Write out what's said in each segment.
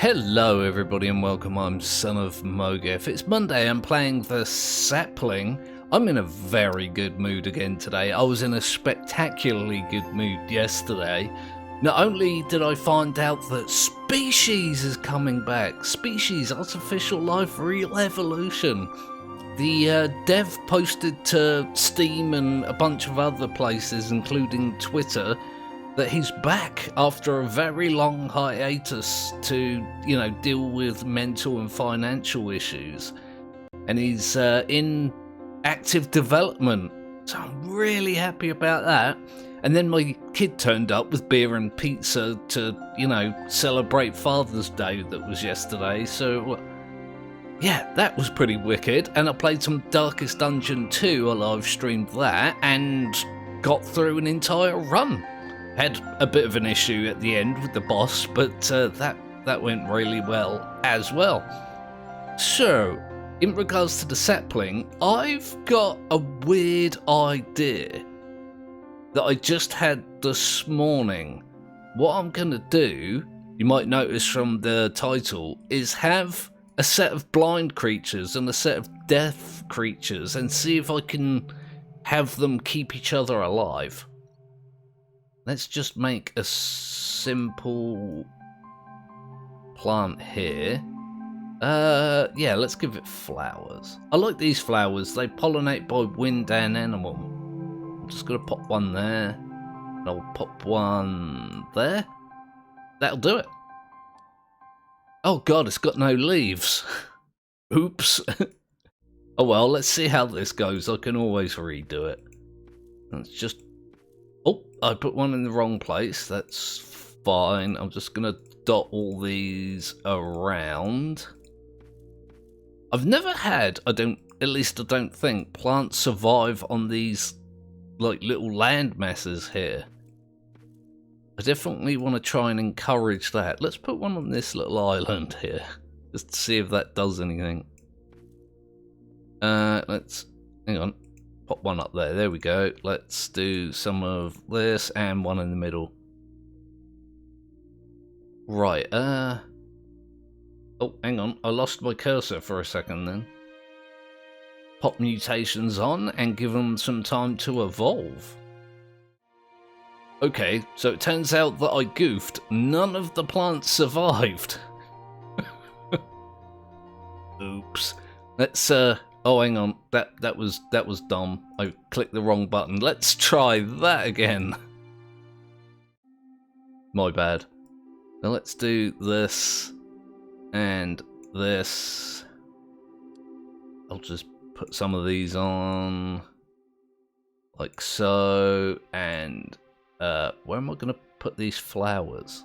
Hello everybody and welcome, I'm Son of Mowgef. It's Monday, I'm playing the Sapling. I'm in a very good mood again today. I was in a spectacularly good mood yesterday. Not only did I find out that Species is coming back, Species, Artificial Life Real Evolution. The dev posted to Steam and a bunch of other places, including Twitter, that he's back after a very long hiatus to, deal with mental and financial issues. And he's in active development. So I'm really happy about that. And then my kid turned up with beer and pizza to, celebrate Father's Day that was yesterday. So, yeah, that was pretty wicked. And I played some Darkest Dungeon 2, I live streamed that, and got through an entire run. Had a bit of an issue at the end with the boss, but that went really well as well. So, in regards to the Sapling, I've got a weird idea that I just had this morning. What I'm going to do, you might notice from the title, is have a set of blind creatures and a set of deaf creatures and see if I can have them keep each other alive. Let's just make a simple plant here. Yeah, let's give it flowers. I like these flowers. They pollinate by wind and animal. I'm just going to pop one there. And I'll pop one there. That'll do it. Oh god, it's got no leaves. Oops. Oh well, let's see how this goes. I can always redo it. Let's just... Oh, I put one in the wrong place. That's fine. I'm just going to dot all these around. I've never had, at least I don't think, plants survive on these, like, little land masses here. I definitely want to try and encourage that. Let's put one on this little island here, just to see if that does anything. Let's, hang on. Pop one up there. There we go. Let's do some of this and one in the middle. Right. Oh, hang on. I lost my cursor for a second then. Pop mutations on and give them some time to evolve. Okay, so it turns out that I goofed. None of the plants survived. Oops. Let's oh, hang on. That was dumb. I clicked the wrong button. Let's try that again. My bad. Now let's do this and this. I'll just put some of these on like so, and where am I going to put these flowers?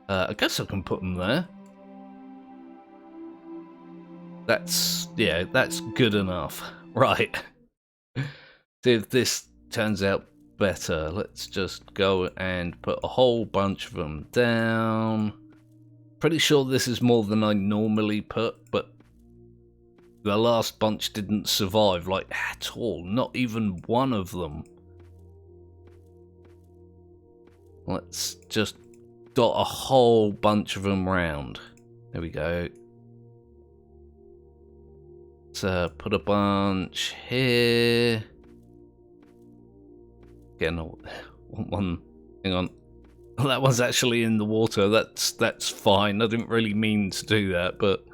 I guess I can put them there. That's good enough. Right. See if this turns out better. Let's just go and put a whole bunch of them down. Pretty sure this is more than I normally put, but the last bunch didn't survive, like, at all. Not even one of them. Let's just dot a whole bunch of them round. There we go. Let's put a bunch here. Again, one. Hang on. That one's actually in the water. That's fine. I didn't really mean to do that, but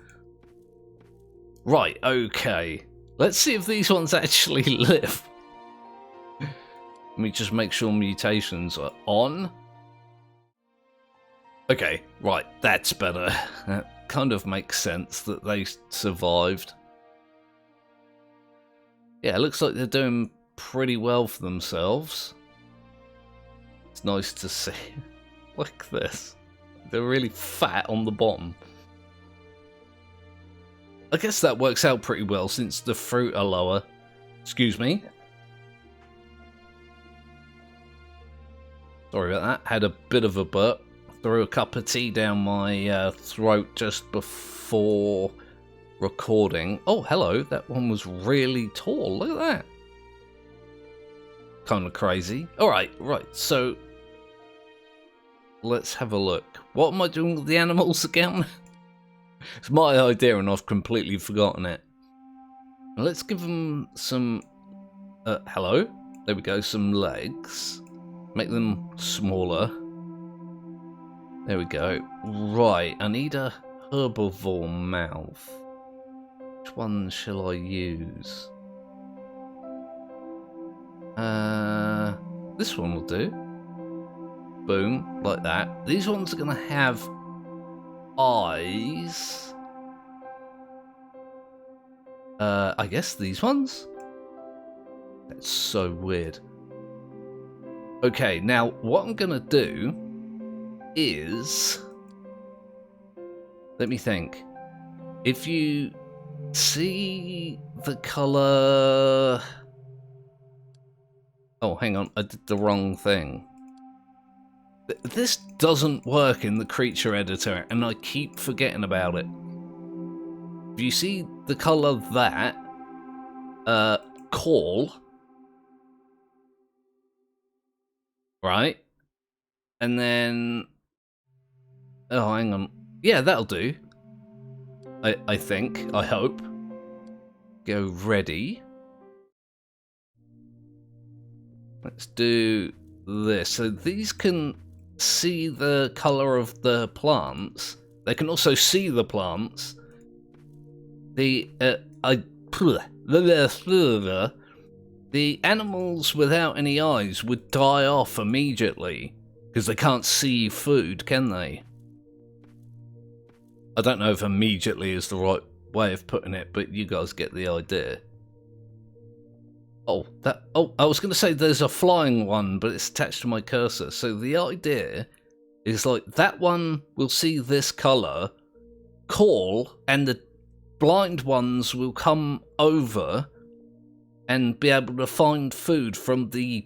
right. Okay. Let's see if these ones actually live. Let me just make sure mutations are on. Okay. Right. That's better. That kind of makes sense that they survived. Yeah, it looks like they're doing pretty well for themselves. It's nice to see. Like this. They're really fat on the bottom. I guess that works out pretty well since the fruit are lower. Excuse me. Sorry about that. Had a bit of a burp. Threw a cup of tea down my throat just before recording. Oh, hello. That one was really tall. Look at that. Kind of crazy. Alright, right. So let's have a look. What am I doing with the animals again? It's my idea and I've completely forgotten it. Let's give them some... hello? There we go, some legs. Make them smaller. There we go. Right, I need a herbivore mouth. Which one shall I use? This one will do. Boom, like that. These ones are going to have eyes. I guess these ones? That's so weird. Okay, now what I'm going to do is... Let me think. If you see the colour... Oh, hang on, I did the wrong thing. This doesn't work in the creature editor, and I keep forgetting about it. If you see the colour that, call, right? And then, oh, hang on. Yeah, that'll do. I think, I hope. Go ready. Let's do this. So these can see the colour of the plants. They can also see the plants. The animals without any eyes would die off immediately because they can't see food, can they? I don't know if immediately is the right way of putting it, but you guys get the idea. Oh, I was going to say there's a flying one, but it's attached to my cursor. So the idea is like that one will see this colour, call, and the blind ones will come over and be able to find food from the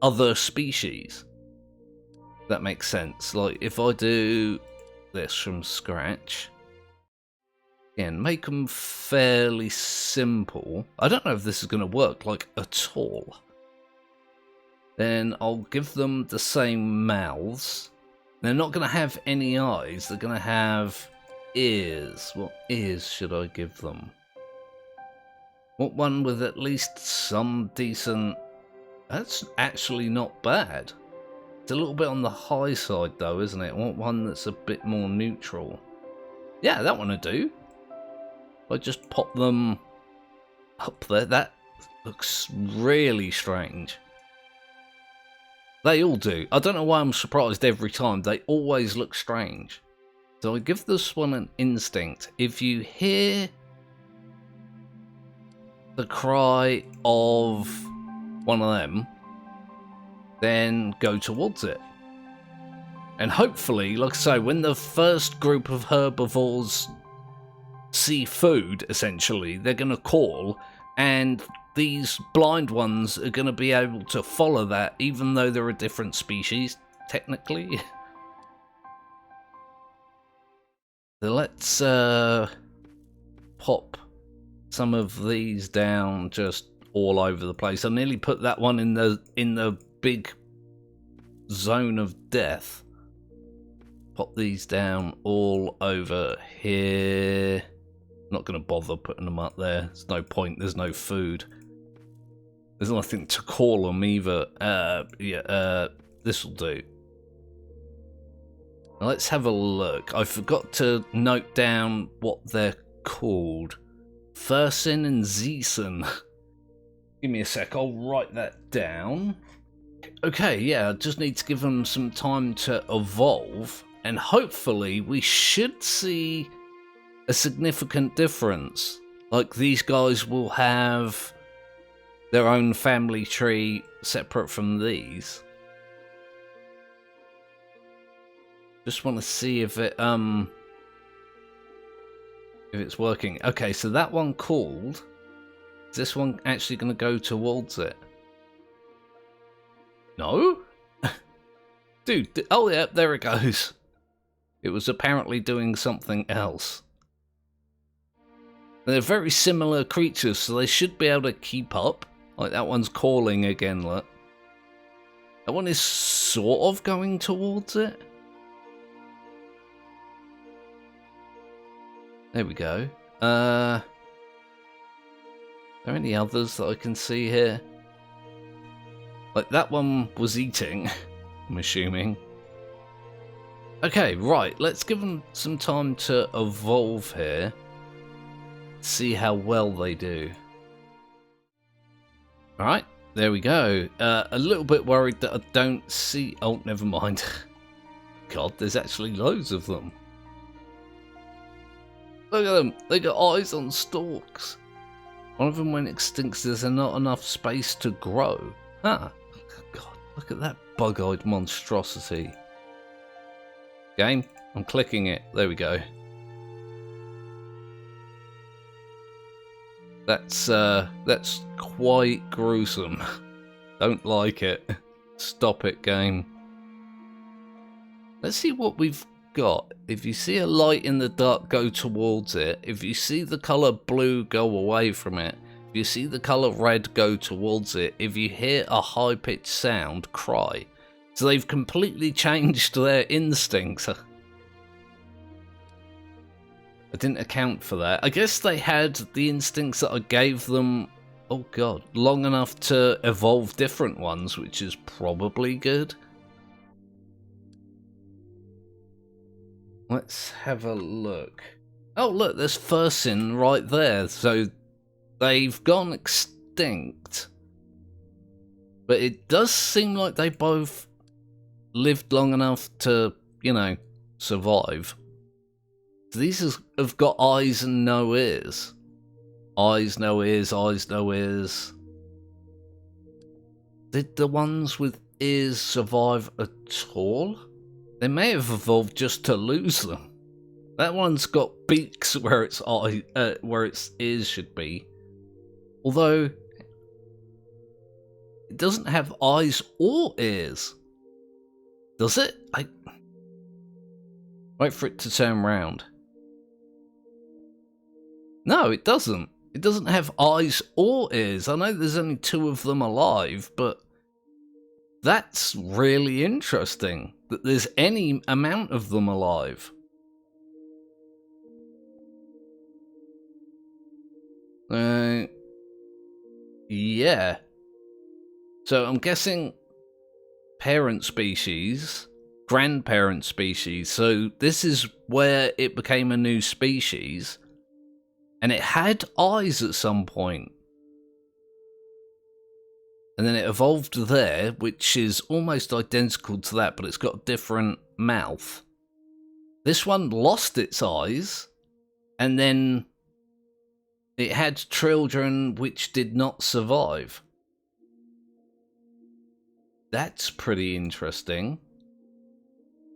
other species. That makes sense. Like if I do this from scratch, again, make them fairly simple. I don't know if this is going to work like at all. Then I'll give them the same mouths. They're not going to have any eyes. They're going to have ears. What ears should I give them? What one with at least some decent... That's actually not bad. It's a little bit on the high side though, isn't it? What one that's a bit more neutral? Yeah, that one will do. I just pop them up there. That looks really strange. They all do. I don't know why I'm surprised every time. They always look strange. So I give this one an instinct. If you hear the cry of one of them, then go towards it. And hopefully, like I say, when the first group of herbivores see food, essentially, they're going to call, and these blind ones are going to be able to follow that, even though they're a different species, technically. So let's pop some of these down just all over the place. I nearly put that one in the big zone of death. Pop these down all over here. Not going to bother putting them up there. There's no point. There's no food. There's nothing to call them either. This will do. Now let's have a look. I forgot to note down what they're called. Fursin and Zeeson. Give me a sec. I'll write that down. Okay, yeah. I just need to give them some time to evolve. And hopefully we should see a significant difference. Like these guys will have their own family tree separate from these. Just want to see if it's working. Okay, so that one called. Is this one actually going to go towards it? No? Dude, oh yeah, there it goes. It was apparently doing something else. They're very similar creatures, so they should be able to keep up. Like that one's calling again, look. That one is sort of going towards it. There we go. Are there any others that I can see here? Like, that one was eating, I'm assuming. Okay, right, let's give them some time to evolve here. See how well they do. Alright, there we go. A little bit worried that I don't see... Oh, never mind. God, there's actually loads of them. Look at them, they got eyes on stalks. One of them went extinct because there's not enough space to grow. Huh. God, look at that bug-eyed monstrosity. Game, I'm clicking it. There we go. That's quite gruesome. Don't like it. Stop it, game. Let's see what we've got. If you see a light in the dark, go towards it. If you see the colour blue, go away from it. If you see the colour red, go towards it. If you hear a high-pitched sound, cry. So they've completely changed their instincts. I didn't account for that. I guess they had the instincts that I gave them, oh god, long enough to evolve different ones, which is probably good. Let's have a look. Oh look, there's Fursin right there. So they've gone extinct. But it does seem like they both lived long enough to, you know, survive. So these have got eyes and no ears. Eyes, no ears, eyes, no ears. Did the ones with ears survive at all? They may have evolved just to lose them. That one's got beaks where its ears should be. Although it doesn't have eyes or ears. Does it? Wait for it to turn round. No, it doesn't. It doesn't have eyes or ears. I know there's only 2 of them alive, but that's really interesting that there's any amount of them alive. Yeah. So I'm guessing parent species, grandparent species. So this is where it became a new species. And it had eyes at some point. And then it evolved there, which is almost identical to that, but it's got a different mouth. This one lost its eyes, and then it had children which did not survive. That's pretty interesting.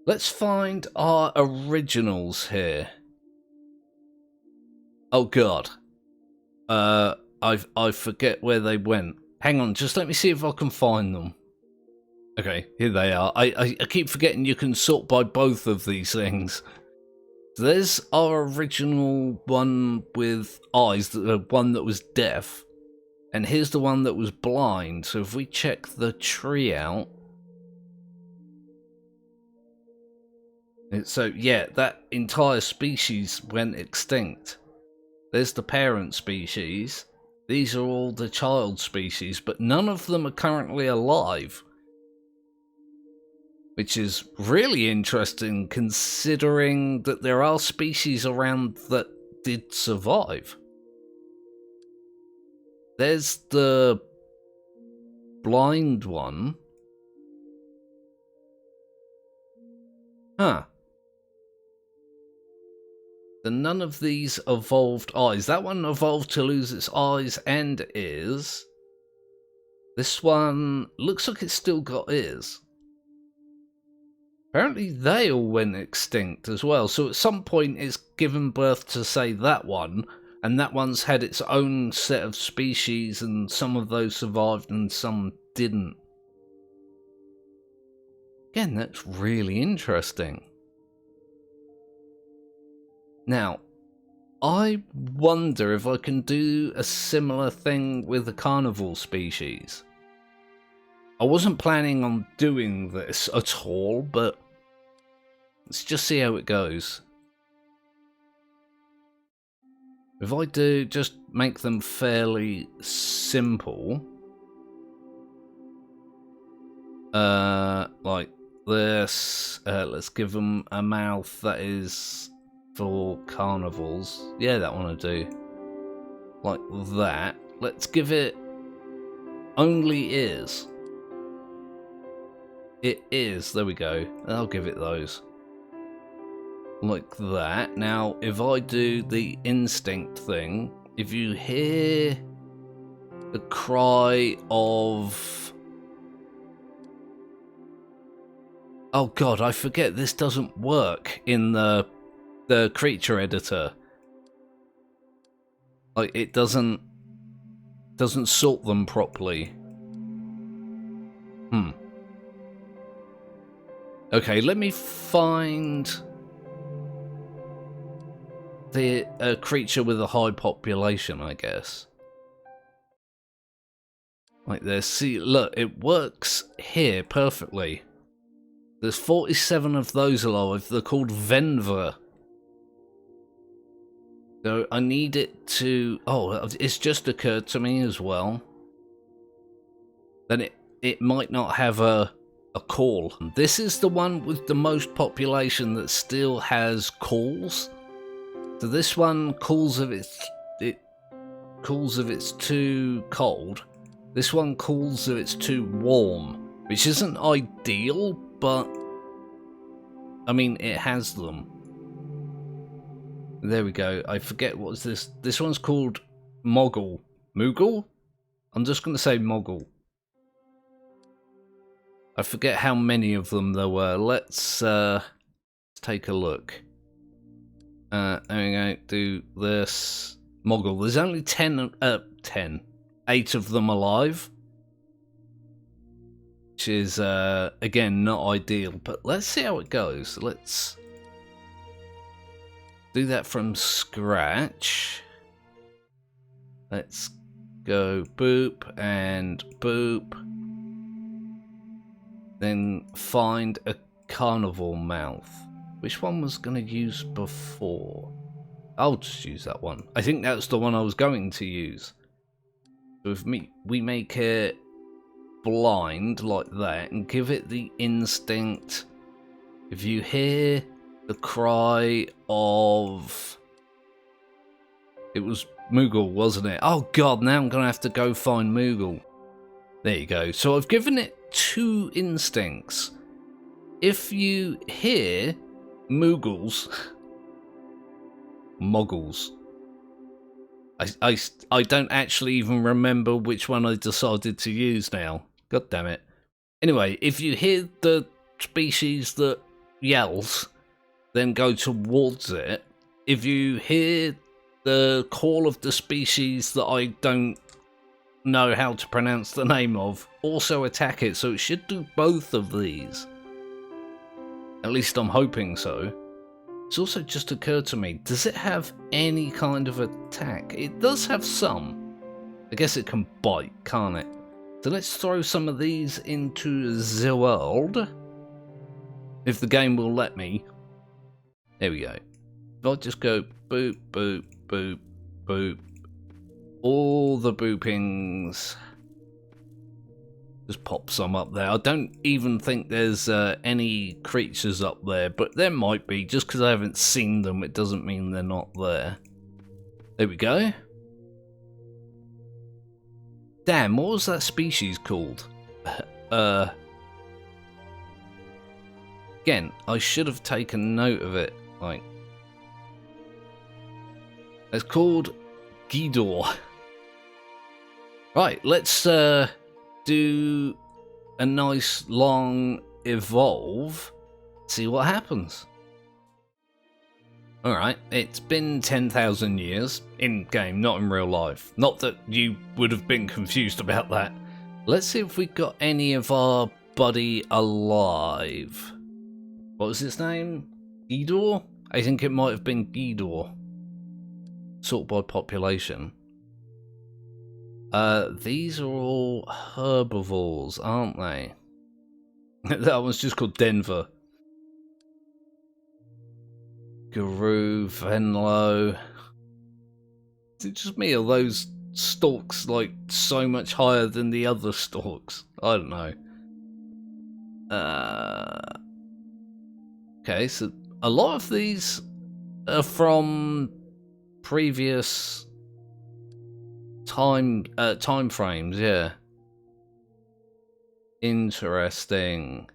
Let's find our originals here. Oh god. I forget where they went. Hang on, just let me see if I can find them. Okay, here they are. I keep forgetting you can sort by both of these things. So there's our original one with eyes, the one that was deaf. And here's the one that was blind. So if we check the tree out. So yeah, that entire species went extinct. There's the parent species. These are all the child species, but none of them are currently alive. Which is really interesting considering that there are species around that did survive. There's the blind one. Huh. Then none of these evolved eyes. That one evolved to lose its eyes and ears. This one looks like it's still got ears. Apparently they all went extinct as well. So at some point it's given birth to, say, that one. And that one's had its own set of species and some of those survived and some didn't. Again, that's really interesting. Now, I wonder if I can do a similar thing with the carnivore species. I wasn't planning on doing this at all, but let's just see how it goes. If I do just make them fairly simple, like this, let's give them a mouth that is for carnivals. Yeah, that one I do. Like that. Let's give it only ears. It is, there we go. I'll give it those. Like that. Now, if I do the instinct thing, if you hear the cry of... Oh god, I forget this doesn't work in the creature editor. Like, it doesn't sort them properly. Okay, let me find the creature with a high population, I guess. Like this. See, look, it works here perfectly. There's 47 of those alive. They're called Venver. So I need it to... Oh, it's just occurred to me as well. Then it might not have a call. This is the one with the most population that still has calls. So this one calls if it calls if it's too cold. This one calls if it's too warm, which isn't ideal, but I mean it has them. There we go. I forget what was this. This one's called Moggle. Moogle? I'm just going to say Moggle. I forget how many of them there were. Let's take a look. I'm going to do this. Moggle. There's only 8 of them alive. Which is, again, not ideal. But let's see how it goes. Let's do that from scratch. Let's go boop and boop. Then find a carnival mouth. Which one was going to use before? I'll just use that one. I think that's the one I was going to use. So if we make it blind like that and give it the instinct. If you hear the cry of... It was Moogle, wasn't it? Oh god, now I'm going to have to go find Moogle. There you go. So I've given it 2 instincts. If you hear Moogles... Moggles. I don't actually even remember which one I decided to use now. God damn it. Anyway, if you hear the species that yells, then go towards it. If you hear the call of the species that I don't know how to pronounce the name of, also attack it. So it should do both of these. At least I'm hoping so. It's also just occurred to me, does it have any kind of attack? It does have some. I guess it can bite, can't it? So let's throw some of these into the world. If the game will let me. There we go. If I just go boop, boop, boop, boop. All the boopings. Just pop some up there. I don't even think there's any creatures up there, but there might be. Just because I haven't seen them, it doesn't mean they're not there. There we go. Damn, what was that species called? Again, I should have taken note of it. Like, it's called Gidor. Right, let's do a nice long evolve, see what happens. Alright, it's been 10,000 years, in game, not in real life. Not that you would have been confused about that. Let's see if we got any of our buddy alive. What was his name? Gidor? I think it might have been Gidor. Sort by population. These are all herbivores, aren't they? That one's just called Denver. Guru, Venlo. Is it just me, or those stalks like so much higher than the other stalks? I don't know. Okay, so a lot of these are from previous time frames, yeah. Interesting.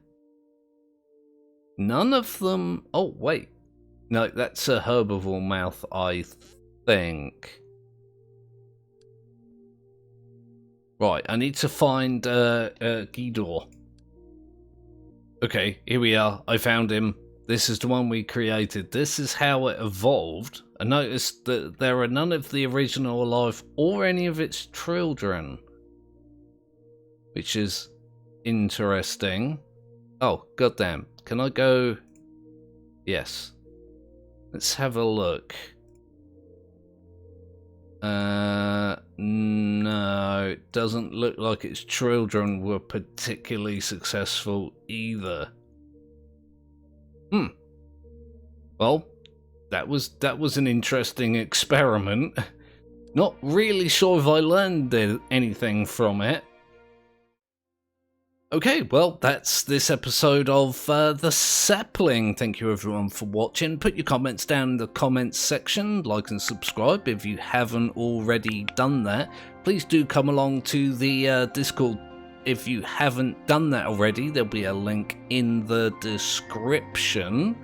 None of them. Oh wait, no, that's a herbivore mouth, I think. Right, I need to find Gidor. Okay, here we are. I found him. This is the one we created. This is how it evolved. I noticed that there are none of the original alive or any of its children, which is interesting. Oh, goddamn. Can I go? Yes. Let's have a look. No, it doesn't look like its children were particularly successful either. Well, that was an interesting experiment. Not really sure if I learned anything from it. Okay, well, that's this episode of the Sapling. Thank you everyone for watching. Put your comments down in the comments section. Like and subscribe if you haven't already done that. Please do come along to the Discord if you haven't done that already. There'll be a link in the description.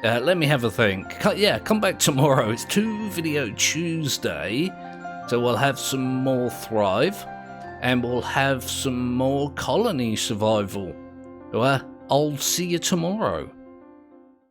Let me have a think. Yeah, come back tomorrow. It's 2 Video Tuesday. So we'll have some more Thrive. And we'll have some more colony survival. Well, I'll see you tomorrow.